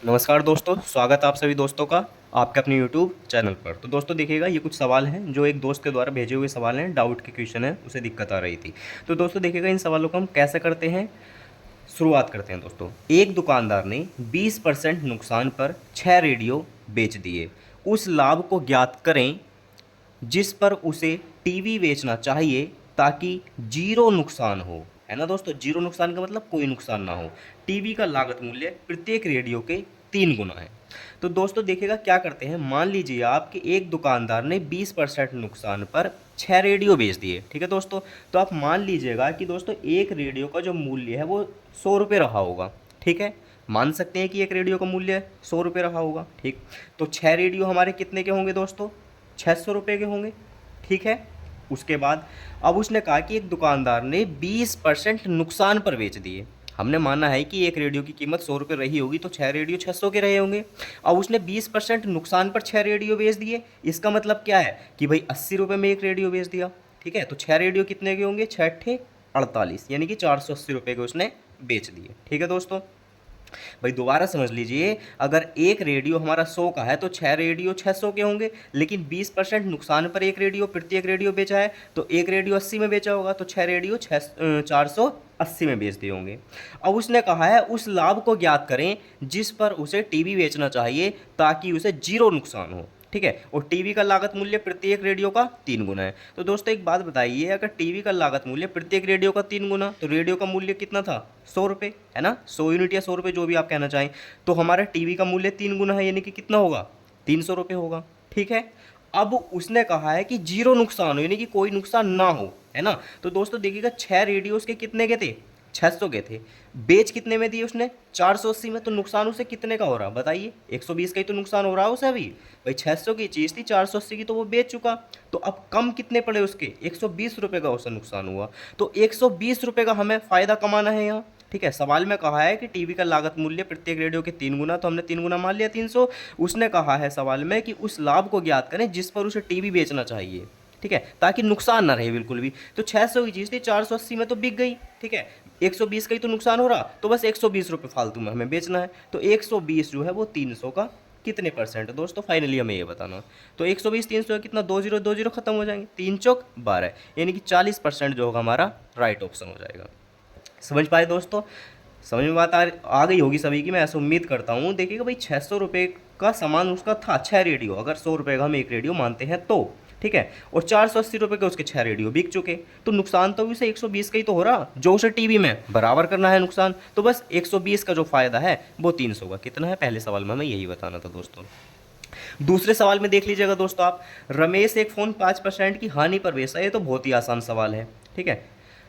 नमस्कार दोस्तों, स्वागत है आप सभी दोस्तों का आपके अपने यूट्यूब चैनल पर। तो दोस्तों देखिएगा, ये कुछ सवाल हैं जो एक दोस्त के द्वारा भेजे हुए सवाल हैं, डाउट के क्वेश्चन है, उसे दिक्कत आ रही थी। तो दोस्तों देखिएगा, इन सवालों को हम कैसे करते हैं, शुरुआत करते हैं दोस्तों। एक दुकानदार ने 20% नुकसान पर 6 रेडियो बेच दिए। उस लाभ को ज्ञात करें जिस पर उसे टीवी बेचना चाहिए ताकि जीरो नुकसान हो। है ना दोस्तों, जीरो नुकसान का मतलब कोई नुकसान ना हो। टीवी का लागत मूल्य प्रत्येक रेडियो के 3 गुना है। तो दोस्तों देखिएगा, क्या करते हैं, मान लीजिए आपके एक दुकानदार ने 20% नुकसान पर 6 रेडियो बेच दिए। ठीक है दोस्तों, तो आप मान लीजिएगा कि दोस्तों एक रेडियो का जो मूल्य है वो 100 रुपये रहा होगा। ठीक है, मान सकते हैं कि एक रेडियो का मूल्य 100 रुपये रहा होगा। ठीक, तो 6 रेडियो हमारे कितने के होंगे दोस्तों, 600 रुपये के होंगे। ठीक है, उसके बाद अब उसने कहा कि एक दुकानदार ने 20% नुकसान पर बेच दिए। हमने माना है कि एक रेडियो की कीमत 100 रुपये रही होगी, तो 6 रेडियो 600 के रहे होंगे। अब उसने 20% नुकसान पर 6 रेडियो बेच दिए। इसका मतलब क्या है कि भाई 80 रुपये में एक रेडियो बेच दिया। ठीक है, तो 6 रेडियो कितने के होंगे, 6 × 8 = 48, यानी कि 480 रुपये के उसने बेच दिए। ठीक है दोस्तों, भाई दोबारा समझ लीजिए, अगर एक रेडियो हमारा 100 का है तो 6 रेडियो 600 के होंगे, लेकिन 20% नुकसान पर एक रेडियो प्रत्येक रेडियो बेचा है, तो एक रेडियो 80 में बेचा होगा, तो 6 रेडियो 480 में बेच दिए होंगे। अब उसने कहा है उस लाभ को ज्ञात करें जिस पर उसे टीवी बेचना चाहिए ताकि उसे जीरो नुकसान हो। ठीक है, और टीवी का लागत मूल्य प्रत्येक रेडियो का 3 गुना है। तो दोस्तों एक बात बताइए, अगर टीवी का लागत मूल्य प्रत्येक रेडियो का 3 गुना, तो रेडियो का मूल्य कितना था, 100 रुपये, है ना, 100 यूनिट या 100 रुपये जो भी आप कहना चाहें। तो हमारा टीवी का मूल्य 3 गुना है, यानी कि कितना होगा, 300 रुपये होगा। ठीक है, अब उसने कहा है कि जीरो नुकसान हो, यानी कि कोई नुकसान ना हो, है ना। तो दोस्तों देखिएगा, 6 रेडियोस के कितने के थे, 600 के थे। बेच कितने में दिए उसने, 480 में। तो नुकसान उसे कितने का हो रहा, बताइए, 120 का ही तो नुकसान हो रहा है उसे अभी। भाई 600 की चीज़ थी, 480 की तो वो बेच चुका। तो अब कम कितने पड़े उसके, 120 रुपये का उसे नुकसान हुआ। तो 120 रुपये का हमें फ़ायदा कमाना है यहाँ। ठीक है, सवाल में कहा है कि टीवी का लागत मूल्य प्रत्येक रेडियो के 3 गुना, तो हमने 3 गुना मान लिया, 300। उसने कहा है सवाल में कि उस लाभ को ज्ञात करें जिस पर उसे टीवी बेचना चाहिए। ठीक है, ताकि नुकसान ना रहे बिल्कुल भी। तो 600 की चीज़ थी, 480 में तो बिक गई। ठीक है, 120 का ही तो नुकसान हो रहा, तो बस 120 रुपये फालतू में हमें बेचना है। तो 120 जो है वो 300 का कितने परसेंट है दोस्तों, फाइनली हमें ये बताना। तो 120 300 कितना, 20 खत्म हो जाएंगे, 3 × 4 = 12, यानी कि 40% जो होगा हमारा राइट ऑप्शन हो जाएगा। समझ पाए दोस्तों, समझ में बात आ गई होगी सभी की, मैं ऐसा उम्मीद करता हूँ। देखिएगा भाई, 600 रुपये का सामान उसका था, 6 रेडियो, अगर 100 रुपये का हम एक रेडियो मानते हैं तो। ठीक है, और 480 रुपये के उसके 6 रेडियो बिक चुके। तो नुकसान तो उसे 120 का ही तो हो रहा, जो उसे टीवी में बराबर करना है नुकसान। तो बस 120 का जो फायदा है वो 300 का कितना है, पहले सवाल में हमें यही बताना था दोस्तों। दूसरे सवाल में देख लीजिएगा दोस्तों आप, रमेश एक फ़ोन 5% की हानि पर बेचा। ये तो बहुत ही आसान सवाल है। ठीक है,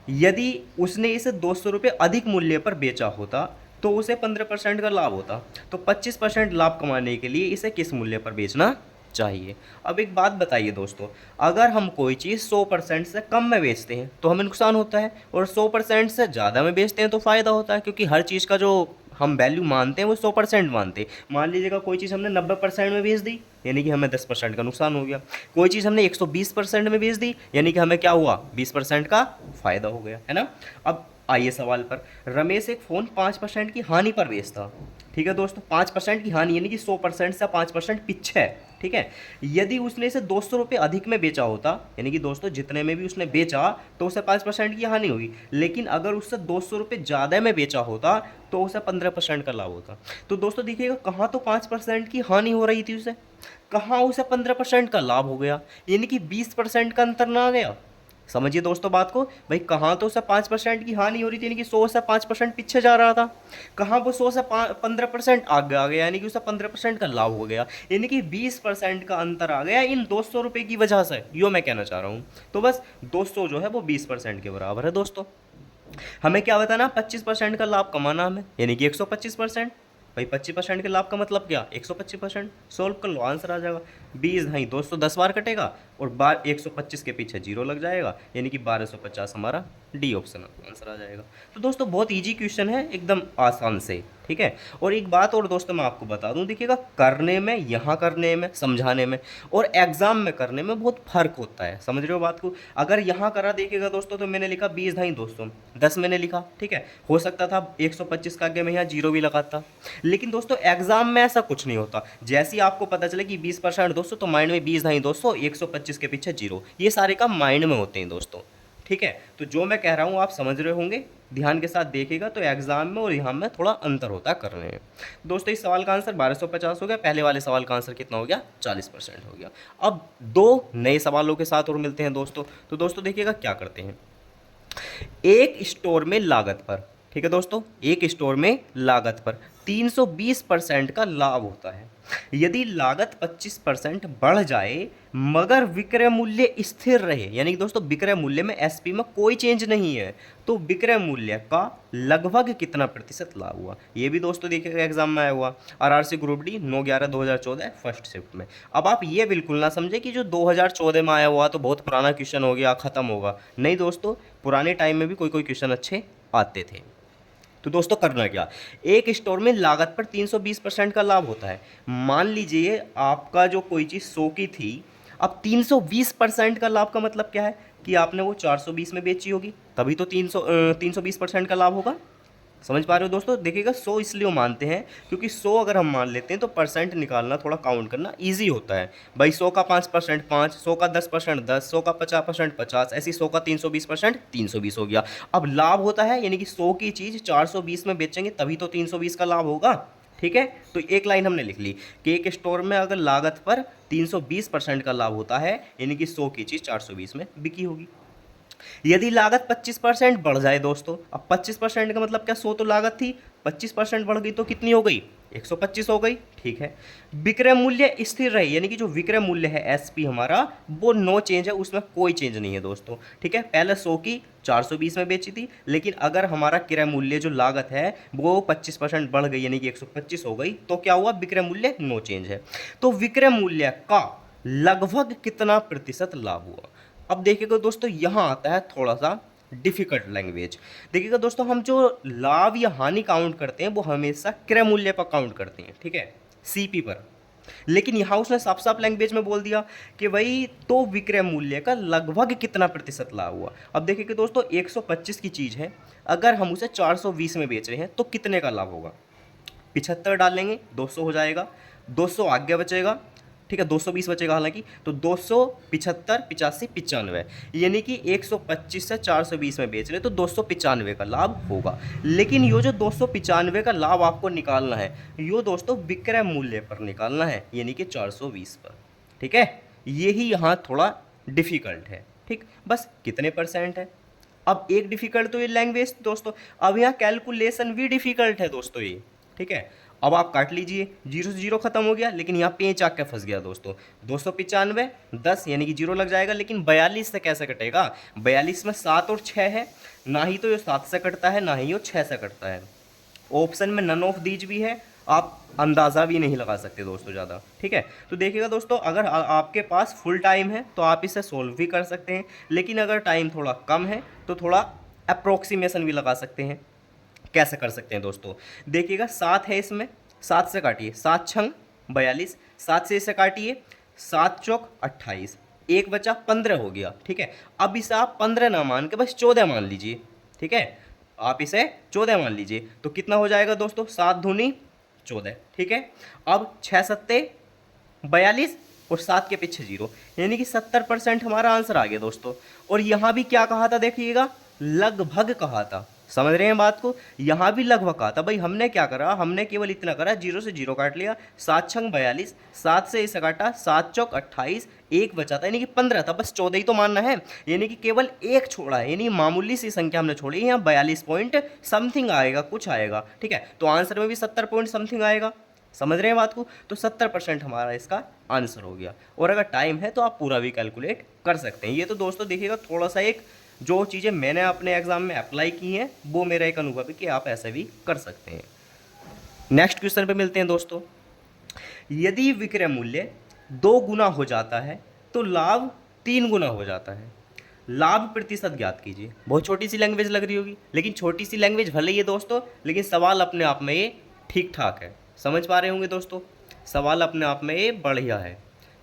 यदि उसने इसे 200 रुपये अधिक मूल्य पर बेचा होता तो उसे 15% का लाभ होता। तो 25% लाभ कमाने के लिए इसे किस मूल्य पर बेचना चाहिए। अब एक बात बताइए दोस्तों, अगर हम कोई चीज़ 100% से कम में बेचते हैं तो हमें नुकसान होता है, और 100% से ज़्यादा में बेचते हैं तो फ़ायदा होता है, क्योंकि हर चीज़ का जो हम वैल्यू मानते हैं वो 100% मानते हैं। मान लीजिएगा कोई चीज़ हमने 90% में बेच दी, यानी कि हमें 10% का नुकसान हो गया। कोई चीज़ हमने 120% में बेच दी, यानी कि हमें क्या हुआ, 20% का फ़ायदा हो गया, है ना। अब आइए सवाल पर, रमेश एक फ़ोन 5% की हानि पर बेचता। ठीक है दोस्तों, 5% की हानि, यानी कि 100% से 5% पीछे है। ठीक है, यदि उसने इसे 200 रुपये अधिक में बेचा होता, यानी कि दोस्तों जितने में भी उसने बेचा तो उसे 5% की हानि हुई, लेकिन अगर उससे 200 रुपये ज़्यादा में बेचा होता तो उसे 15% का लाभ होता। तो दोस्तों देखिएगा, कहाँ तो 5% की हानि हो रही थी उसे, कहाँ उसे 15% का लाभ हो गया, यानी कि 20% का अंतर ना आ गया। समझिए दोस्तों बात को, भाई कहाँ तो उसे 5% की हानि हो रही थी, यानी कि 100 से 5% पीछे जा रहा था, कहाँ वो 100 से 15% आगे आ गया, यानी कि उसे 15% का लाभ हो गया, यानी कि 20% का अंतर आ गया इन 200 रुपये की वजह से, यो मैं कहना चाह रहा हूँ। तो बस 200 जो है वो 20% के बराबर है दोस्तों। हमें क्या बताना, 25% का लाभ कमाना हमें, यानी कि 125%। भाई 25% के लाभ का मतलब क्या, 125%। सोल्व कर लो, आंसर आ जाएगा। 20 नहीं, 210 बार कटेगा और बार 125 के पीछे जीरो लग जाएगा, यानी कि 1250 हमारा डी ऑप्शन आंसर आ जाएगा। तो दोस्तों बहुत इजी क्वेश्चन है, एकदम आसान से। ठीक है। और एक बात और दोस्तों मैं आपको बता दूं, देखिएगा करने में, यहाँ करने में, समझाने में और एग्जाम में करने में बहुत फर्क होता है, समझ रहे हो बात को। अगर यहाँ करा देखिएगा दोस्तों तो मैंने लिखा 20 ढाई 200, 10 मैंने लिखा, ठीक है, हो सकता था 125 का आगे मैं यहाँ जीरो भी लगाता। लेकिन दोस्तों एग्जाम में ऐसा कुछ नहीं होता, जैसे ही आपको पता चले कि 20% दोस्तों, तो माइंड में 20 ढाई 200, 125 के पीछे जीरो, ये सारे काम माइंड में होते हैं दोस्तों, ठीक है। तो जो मैं कह रहा हूँ आप समझ रहे होंगे, ध्यान के साथ देखिएगा तो एग्जाम में और यहाँ में थोड़ा अंतर होता है करने में। दोस्तों इस सवाल का आंसर 1250 हो गया, पहले वाले सवाल का आंसर कितना हो गया, 40% हो गया। अब दो नए सवालों के साथ और मिलते हैं दोस्तों। तो दोस्तों देखिएगा क्या करते हैं, एक स्टोर में लागत पर, ठीक है दोस्तों, एक स्टोर में लागत पर 320% का लाभ होता है। यदि लागत 25% बढ़ जाए मगर विक्रय मूल्य स्थिर रहे, यानी कि दोस्तों विक्रय मूल्य में एसपी में कोई चेंज नहीं है, तो विक्रय मूल्य का लगभग कितना प्रतिशत लाभ हुआ। ये भी दोस्तों देखिएगा एग्जाम में आया हुआ, RRC group D 9/11/2014 first shift में। अब आप ये बिल्कुल ना समझे कि जो 2014 में आया हुआ तो बहुत पुराना क्वेश्चन हो गया, खत्म होगा, नहीं दोस्तों, पुराने टाइम में भी कोई कोई क्वेश्चन अच्छे आते थे। तो दोस्तों करना क्या, एक स्टोर में लागत पर 320% का लाभ होता है। मान लीजिए आपका जो कोई चीज़ 100 की थी, अब 320% का लाभ का मतलब क्या है कि आपने वो 420 में बेची होगी, तभी तो 320% का लाभ होगा। समझ पा रहे हो दोस्तों। देखिएगा 100 इसलिए मानते हैं क्योंकि 100 अगर हम मान लेते हैं तो परसेंट निकालना, थोड़ा काउंट करना ईजी होता है भाई। 100 का 5% 5, 100 का 10% 10, 100 का 50% 50, ऐसी 100 का 320% 320 हो गया। अब लाभ होता है यानी कि 100 की चीज़ 420 में बेचेंगे तभी तो 320 का लाभ होगा, ठीक है। तो एक लाइन हमने लिख ली कि एक स्टोर में अगर लागत पर 320% का लाभ होता है यानी कि 100 की चीज़ 420 में बिकी होगी। यदि लागत 25% बढ़ जाए दोस्तों, अब 25% का मतलब क्या, 100 तो लागत थी, 25% बढ़ गई तो कितनी हो गई, 125 हो गई, ठीक है। विक्रय मूल्य स्थिर रहे यानी कि जो विक्रय मूल्य है एसपी हमारा वो नो चेंज है, उसमें कोई चेंज नहीं है दोस्तों, ठीक है। पहले 100 की 420 में बेची थी, लेकिन अगर हमारा क्रय मूल्य जो लागत है वो 25% बढ़ गई यानी कि 125 हो गई, तो क्या हुआ, विक्रय मूल्य नो चेंज है। तो विक्रय मूल्य का लगभग कितना प्रतिशत लाभ हुआ। अब देखिएगा दोस्तों यहाँ आता है थोड़ा सा डिफिकल्ट लैंग्वेज। देखिएगा दोस्तों हम जो लाभ या हानि काउंट करते हैं वो हमेशा क्रय मूल्य पर काउंट करते हैं, ठीक है, सीपी पर। लेकिन यहाँ उसने साफ साफ लैंग्वेज में बोल दिया कि भाई तो विक्रय मूल्य का लगभग कितना प्रतिशत लाभ हुआ। अब देखिए दोस्तों 125 की चीज़ है, अगर हम उसे 420 में बेच रहे हैं तो कितने का लाभ होगा, 75 डालेंगे 200 हो जाएगा, 200 आगे बचेगा, ठीक है, 220 बचेगा हालांकि, तो 200 75 85 95 यानी कि 125 से 420 में बेच रहे तो 295 का लाभ होगा। लेकिन ये जो 295 का लाभ आपको निकालना है ये दोस्तों विक्रय मूल्य पर निकालना है यानी कि 420 पर, ठीक है। यही यहाँ थोड़ा डिफिकल्ट है, ठीक, बस कितने परसेंट है। अब एक डिफिकल्ट तो ये लैंग्वेज दोस्तों, अब यहाँ कैलकुलेशन भी डिफिकल्ट है दोस्तों ये, ठीक है। अब आप काट लीजिए, जीरो से जीरो खत्म हो गया, लेकिन यहाँ पेंच आके फंस गया दोस्तों। 295 10 यानी कि जीरो लग जाएगा, लेकिन 42 से कैसे कटेगा, 42 में 7 और 6 है, ना ही तो ये 7 से कटता है ना ही ये 6 से कटता है। ऑप्शन में नन ऑफ दीज भी है, आप अंदाज़ा भी नहीं लगा सकते दोस्तों ज़्यादा, ठीक है। तो देखिएगा दोस्तों अगर आपके पास फुल टाइम है तो आप इसे सोल्व भी कर सकते हैं, लेकिन अगर टाइम थोड़ा कम है तो थोड़ा अप्रोक्सीमेशन भी लगा सकते हैं। कैसे कर सकते हैं दोस्तों, देखिएगा 7 है इसमें, 7 से काटिए, 7 छंग 42, 7 से इसे काटिए, 7 चौक 28, एक बचा 15 हो गया, ठीक है। अब इसे आप 15 ना मान के बस 14 मान लीजिए, ठीक है, आप इसे 14 मान लीजिए तो कितना हो जाएगा दोस्तों, 7 दूनी 14, ठीक है। अब 6 सत्ते 42 और 7 के पीछे जीरो यानी कि 70% हमारा आंसर आ गया दोस्तों। और यहाँ भी क्या कहा था देखिएगा, लगभग कहा था, समझ रहे हैं बात को, यहाँ भी लगभग कहा था। भाई हमने क्या करा, हमने केवल इतना करा, जीरो से जीरो काट लिया, 7 छंग 42, 7 से इसे काटा, 7 चौक 28, एक बचा था यानी कि 15 था, बस 14 ही तो मानना है, यानी कि केवल एक छोड़ा है, यानी मामूली सी संख्या हमने छोड़ी है। यहाँ 42 पॉइंट समथिंग आएगा, कुछ आएगा, ठीक है। तो आंसर में भी 70 पॉइंट समथिंग आएगा, समझ रहे हैं बात को। तो 70% हमारा इसका आंसर हो गया। और अगर टाइम है तो आप पूरा भी कैलकुलेट कर सकते हैं। ये तो दोस्तों देखिएगा थोड़ा सा एक जो चीज़ें मैंने अपने एग्जाम में अप्लाई की हैं वो मेरा एक अनुभव है कि आप ऐसा भी कर सकते हैं। नेक्स्ट क्वेश्चन पे मिलते हैं दोस्तों। यदि विक्रय मूल्य 2 गुना हो जाता है तो लाभ 3 गुना हो जाता है। लाभ प्रतिशत ज्ञात कीजिए। बहुत छोटी सी लैंग्वेज लग रही होगी, लेकिन छोटी सी लैंग्वेज भले ही है दोस्तों, लेकिन सवाल अपने आप में ये ठीक ठाक है। समझ पा रहे होंगे दोस्तों, सवाल अपने आप में ये बढ़िया है।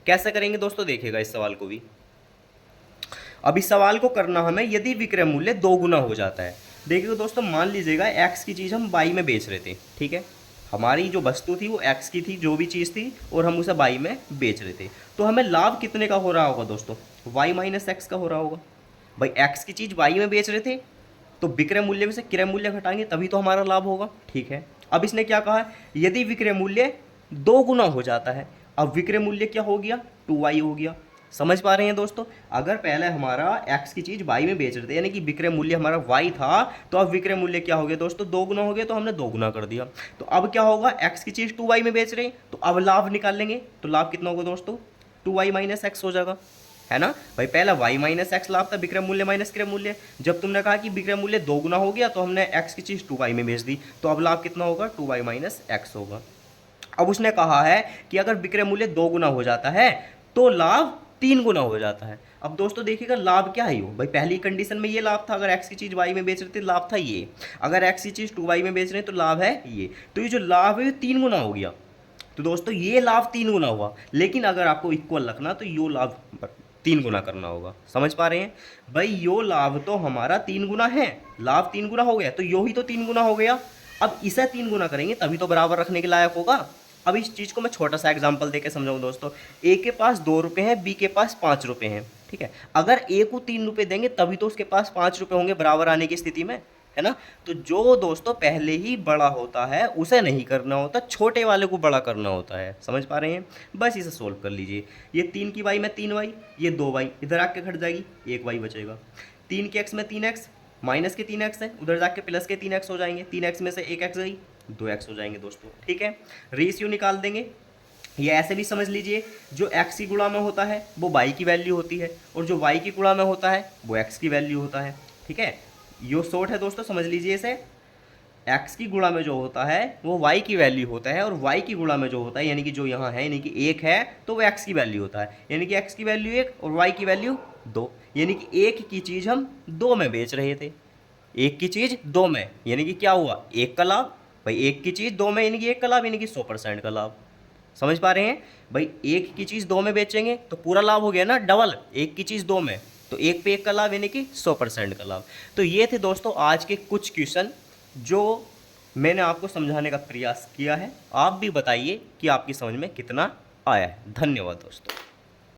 कैसे करेंगे दोस्तों, देखिएगा इस सवाल को भी। अब इस सवाल को करना हमें यदि विक्रय मूल्य 2 गुना हो जाता है। देखिए दोस्तों, मान लीजिएगा एक्स की चीज़ हम बाई में बेच रहे थे, ठीक है। हमारी जो वस्तु थी वो एक्स की थी, जो भी चीज़ थी, और हम उसे बाई में बेच रहे थे। तो हमें लाभ कितने का हो रहा होगा दोस्तों, वाई माइनस एक्स का हो रहा होगा। भाई एक्स की चीज़ वाई में बेच रहे थे, तो विक्रय मूल्य में से क्रय मूल्य घटाएंगे तभी तो हमारा लाभ होगा, ठीक है। अब इसने क्या कहा है, यदि विक्रय मूल्य 2 गुना हो जाता है। अब विक्रय मूल्य क्या हो गया, 2y हो गया। समझ पा रहे हैं दोस्तों, अगर पहले हमारा x की चीज़ y में बेच रहे थे, यानी कि विक्रय मूल्य हमारा y था, तो अब विक्रय मूल्य क्या हो गया दोस्तों, 2 गुना हो गया, तो हमने 2 गुना कर दिया। तो अब क्या होगा, x की चीज़ 2y में बेच रहे हैं, तो अब लाभ निकाल लेंगे। तो लाभ कितना होगा दोस्तों, 2y माइनस एक्स हो जाएगा, है ना भाई। पहला y माइनस एक्स लाभ था, विक्रय मूल्य माइनस क्रय मूल्य। जब तुमने कहा कि विक्रय मूल्य 2 गुना हो गया, तो हमने x की चीज़ 2y में बेच दी, तो अब लाभ कितना होगा, 2y माइनस एक्स होगा। अब उसने कहा है कि अगर विक्रय मूल्य 2 गुना हो जाता है तो लाभ 3 गुना हो जाता है। अब दोस्तों देखिएगा लाभ क्या है, यो भाई पहली कंडीशन में ये लाभ था, अगर एक्स की चीज़ वाई में बेच रहे थे लाभ था ये, अगर एक्स की चीज़ 2y में बेच रहे हैं तो लाभ है ये। तो ये जो लाभ है ये 3 गुना हो गया। तो दोस्तों ये लाभ 3 गुना हुआ, लेकिन अगर आपको इक्वल रखना तो यो लाभ 3 गुना करना होगा। समझ पा रहे हैं भाई, यो लाभ तो हमारा 3 गुना है, लाभ 3 गुना हो गया, तो यो ही तो 3 गुना हो गया। अब इसे 3 गुना करेंगे तभी तो बराबर रखने के लायक होगा। अब इस चीज़ को मैं छोटा सा एग्जांपल देके समझाऊं दोस्तों। ए के पास 2 रुपये हैं, बी के पास 5 रुपये हैं, ठीक है। अगर ए को 3 रुपये देंगे तभी तो उसके पास 5 रुपये होंगे बराबर आने की स्थिति में, है ना। तो जो दोस्तों पहले ही बड़ा होता है उसे नहीं करना होता, छोटे वाले को बड़ा करना होता है। समझ पा रहे हैं, बस इसे सोल्व कर लीजिए। ये 3 की वाई में 3y, ये 2y, इधर आके घट जाएगी, 1y बचेगा। 3 के x में 3x, माइनस के 3x है, उधर जाके प्लस के 3x हो जाएंगे। 3x में से 1x गई, 2x हो जाएंगे दोस्तों, ठीक है। रेशियो निकाल देंगे, ये ऐसे भी समझ लीजिए, जो x की गुणा में होता है वो y की वैल्यू होती है, और जो y की गुणा में होता है वो x की वैल्यू होता है, ठीक है। यो शॉर्ट है दोस्तों, समझ लीजिए इसे। x की गुणा में जो होता है वो y की वैल्यू होता है, और y की गुणा में जो होता है, यानी कि जो यहाँ है, यानी कि 1 है, तो वो x की वैल्यू होता है, यानी कि x की वैल्यू 1 और y की वैल्यू 2। यानी कि 1 की चीज़ हम 2 में बेच रहे थे, 1 की चीज़ 2 में, यानी कि क्या हुआ, 1 का लाभ। भाई 1 की चीज़ 2 में, यानी कि 1 का लाभ, यानी कि 100% का लाभ। समझ पा रहे हैं भाई, 1 की चीज़ 2 में बेचेंगे तो पूरा लाभ हो गया ना, डबल। 1 की चीज़ 2 में, तो 1 पे 1 का लाभ, यानी कि 100% का लाभ। तो ये थे दोस्तों आज के कुछ क्वेश्चन जो मैंने आपको समझाने का प्रयास किया है। आप भी बताइए कि आपकी समझ में कितना आया है। धन्यवाद दोस्तों।